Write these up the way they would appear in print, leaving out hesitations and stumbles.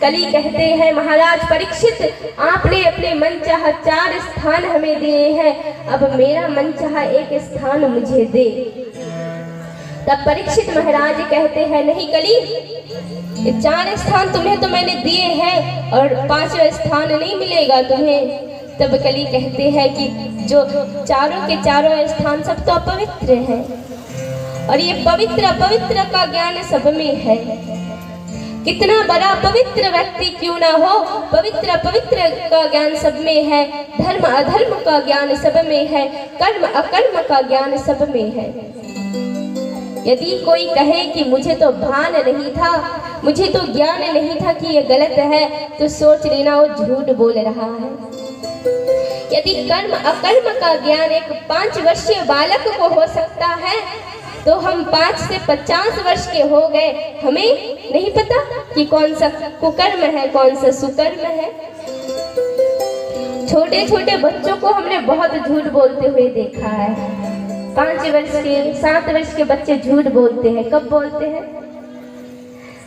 कली कहते हैं, महाराज परीक्षित आपने अपने मनचाहा 4 स्थान हमें दिए हैं, अब मेरा मनचाहा 1 स्थान मुझे दे। तब परीक्षित महाराज कहते हैं, नहीं कली, ये 4 स्थान तुम्हें तो मैंने दिए हैं और 5वां स्थान नहीं मिलेगा तुम्हें। तब कली कहते हैं कि जो चारों के चारों स्थान सब तो अपवित्र हैं और ये पवित्र अपवित्र का ज्ञान सब में है। कितना बड़ा पवित्र व्यक्ति क्यों ना हो, पवित्र अपवित्र का ज्ञान सब में है, धर्म अधर्म का ज्ञान सब में है, कर्म अकर्म का ज्ञान सब में है। यदि कोई कहे कि मुझे तो भान नहीं था, मुझे तो ज्ञान नहीं था कि ये गलत है, तो सोच लेना वो झूठ बोल रहा है। यदि कर्म अकर्म का ज्ञान एक 5 वर्षीय बालक को हो सकता है, तो हम 5 से 50 वर्ष के हो गए, हमें नहीं पता कि कौन सा कुकर्म है कौन सा सुकर्म है। छोटे छोटे बच्चों को हमने बहुत झूठ बोलते हुए देखा है। 5 वर्ष के 7 वर्ष के बच्चे झूठ बोलते हैं। कब बोलते हैं?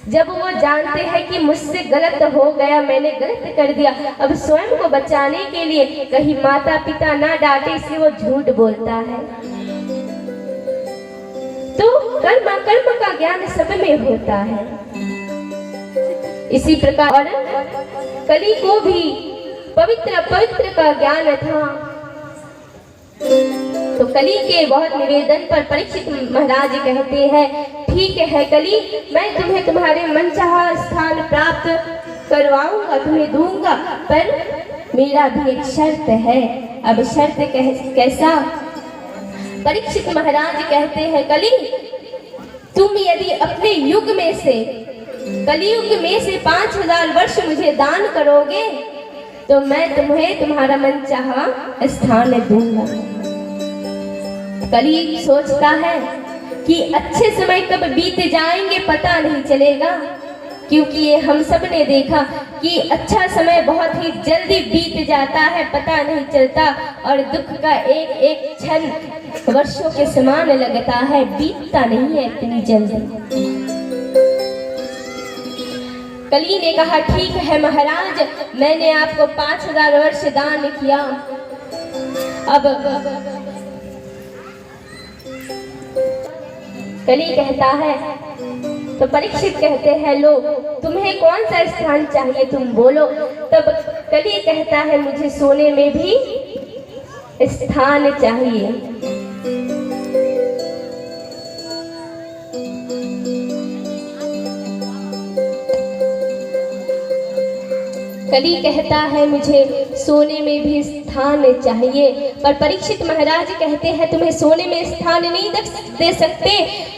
जब वो जानते हैं कि मुझसे गलत हो गया, मैंने गलत कर दिया, अब स्वयं को बचाने के लिए कहीं माता पिता ना डांटे इसलिए वो झूठ बोलता है। तो कर्म कर्म का ज्ञान सब में होता है। इसी प्रकार कली को भी पवित्र अपवित्र का ज्ञान था। तो कली के बहुत निवेदन पर परीक्षित महाराज कहते हैं, ठीक है कली, मैं तुम्हें तुम्हारे मनचाहा स्थान प्राप्त करवाऊंगा, तुम्हें दूंगा, पर मेरा भी एक शर्त है। अब शर्त कैसा? परीक्षित महाराज कहते हैं, कली तुम यदि अपने युग में से, कलियुग में से 5000 वर्ष मुझे दान करोगे तो मैं तुम्हें तुम्हारा मनचाहा स्थान दूंगा। कली सोचता है कि अच्छे समय कब बीत जाएंगे पता नहीं चलेगा, क्योंकि ये हम सब ने देखा कि अच्छा समय बहुत ही जल्दी बीत जाता है, पता नहीं चलता, और दुख का एक एक क्षण वर्षों के समान लगता है, बीतता नहीं है इतनी जल्दी। कली ने कहा, ठीक है महाराज, मैंने आपको 5000 वर्ष दान किया, अब कली कहता है, तो परीक्षित कहते हैं, लो तुम्हें कौन सा स्थान चाहिए तुम बोलो। तब कली कहता है, मुझे सोने में भी स्थान चाहिए। कली कहता है, मुझे सोने में भी स्थान चाहिए, पर परीक्षित महाराज कहते हैं, तुम्हें सोने में स्थान नहीं दे सकते,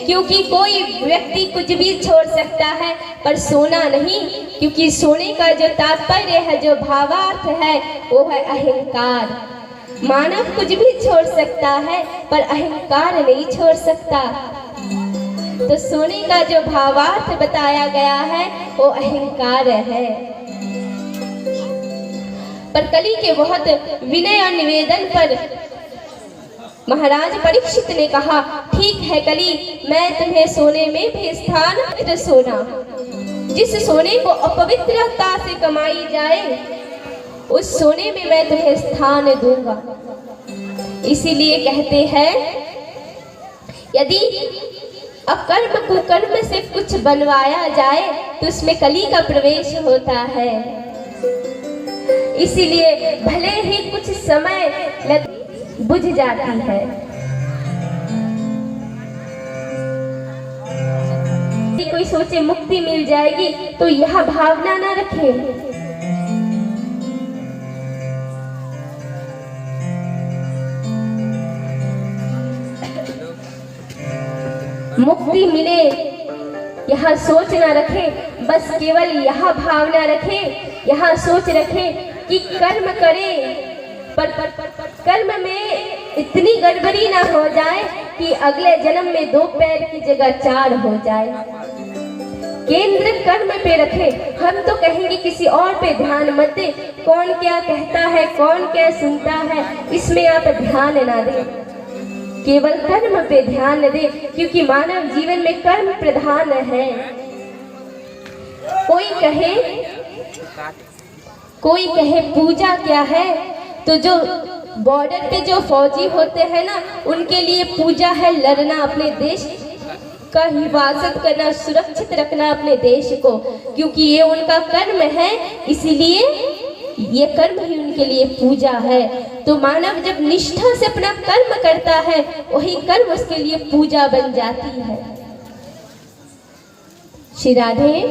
क्योंकि कोई व्यक्ति कुछ भी छोड़ सकता है पर सोना नहीं, क्योंकि सोने का जो तात्पर्य है, जो भावार्थ है, वो है अहंकार। मानव कुछ भी छोड़ सकता है पर अहंकार नहीं छोड़ सकता। तो सोने का जो भावार्थ बताया गया है वो अहंकार है। पर कली के बहुत विनय और निवेदन पर महाराज परीक्षित ने कहा, ठीक है कली, मैं तुम्हें सोने में भी स्थान, सोना जिस सोने को अपवित्रता से कमाई जाए उस सोने में मैं तुम्हें स्थान दूंगा। इसीलिए कहते हैं, यदि अकर्म कुकर्म से कुछ बनवाया जाए तो उसमें कली का प्रवेश होता है। इसीलिए भले ही कुछ समय बुझ जाती है। कोई सोचे मुक्ति मिल जाएगी तो यह भावना ना रखे। मुक्ति मिले यह सोच ना रखे, बस केवल यह भावना रखे, यह सोच रखे कि कर्म करे, पर कर्म में इतनी गड़बड़ी ना हो जाए कि अगले जन्म में 2 पैर की जगह 4 हो जाए। केंद्र कर्म पे रखे। हम तो कहेंगे किसी और पे ध्यान मत दे, कौन क्या कहता है, कौन क्या सुनता है, इसमें आप ध्यान ना दें, केवल कर्म पे ध्यान दे, क्योंकि मानव जीवन में कर्म प्रधान है। कोई कहे कोई कहे पूजा क्या है, तो जो बॉर्डर पे जो फौजी होते हैं ना, उनके लिए पूजा है लड़ना, अपने देश का हिफाजत करना, सुरक्षित रखना अपने देश को, क्योंकि ये उनका कर्म है, इसीलिए ये कर्म ही उनके लिए पूजा है। तो मानव जब निष्ठा से अपना कर्म करता है, वही कर्म उसके लिए पूजा बन जाती है। श्री राधे,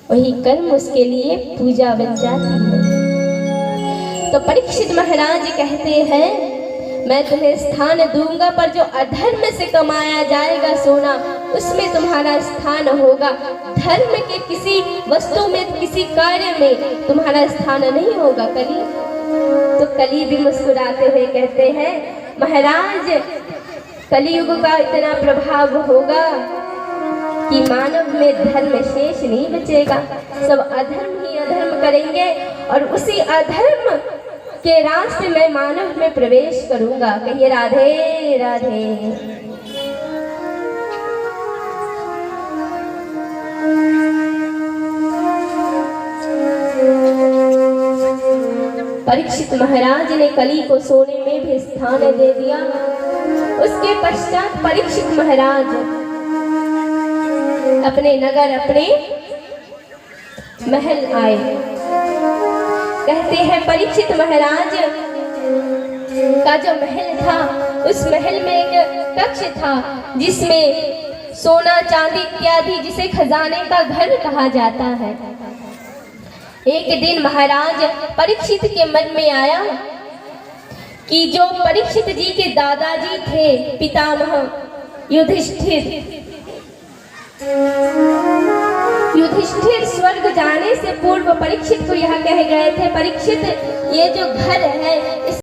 वही कर्म उसके लिए पूजा बन जाती है। तो परीक्षित महाराज कहते हैं, मैं तुम्हें स्थान दूंगा, पर जो अधर्म से कमाया जाएगा सोना, उसमें तुम्हारा स्थान होगा। धर्म के किसी वस्तु में, किसी कार्य में तुम्हारा स्थान नहीं होगा। कली तो कली भी मुस्कुराते हुए कहते हैं, महाराज कलियुग का इतना प्रभाव होगा कि मानव में धर्म शेष नहीं बचेगा, सब अधर्म ही अधर्म करेंगे, और उसी अधर्म के रास्ते में मानव में प्रवेश करूंगा। कहिए राधे राधे। परीक्षित महाराज ने कली को सोने में भी स्थान दे दिया। उसके पश्चात परीक्षित महाराज अपने नगर, अपने महल आए। कहते हैं परीक्षित महाराज का जो महल था, उस महल में एक कक्ष था जिसमें सोना चांदी इत्यादि, जिसे खजाने का घर कहा जाता है। एक दिन महाराज परीक्षित के मन में आया कि जो परीक्षित जी के दादाजी थे, पितामह युधिष्ठिर स्वर्ग जाने से पूर्व परीक्षित को यह कह गए थे, परीक्षित ये जो घर है इस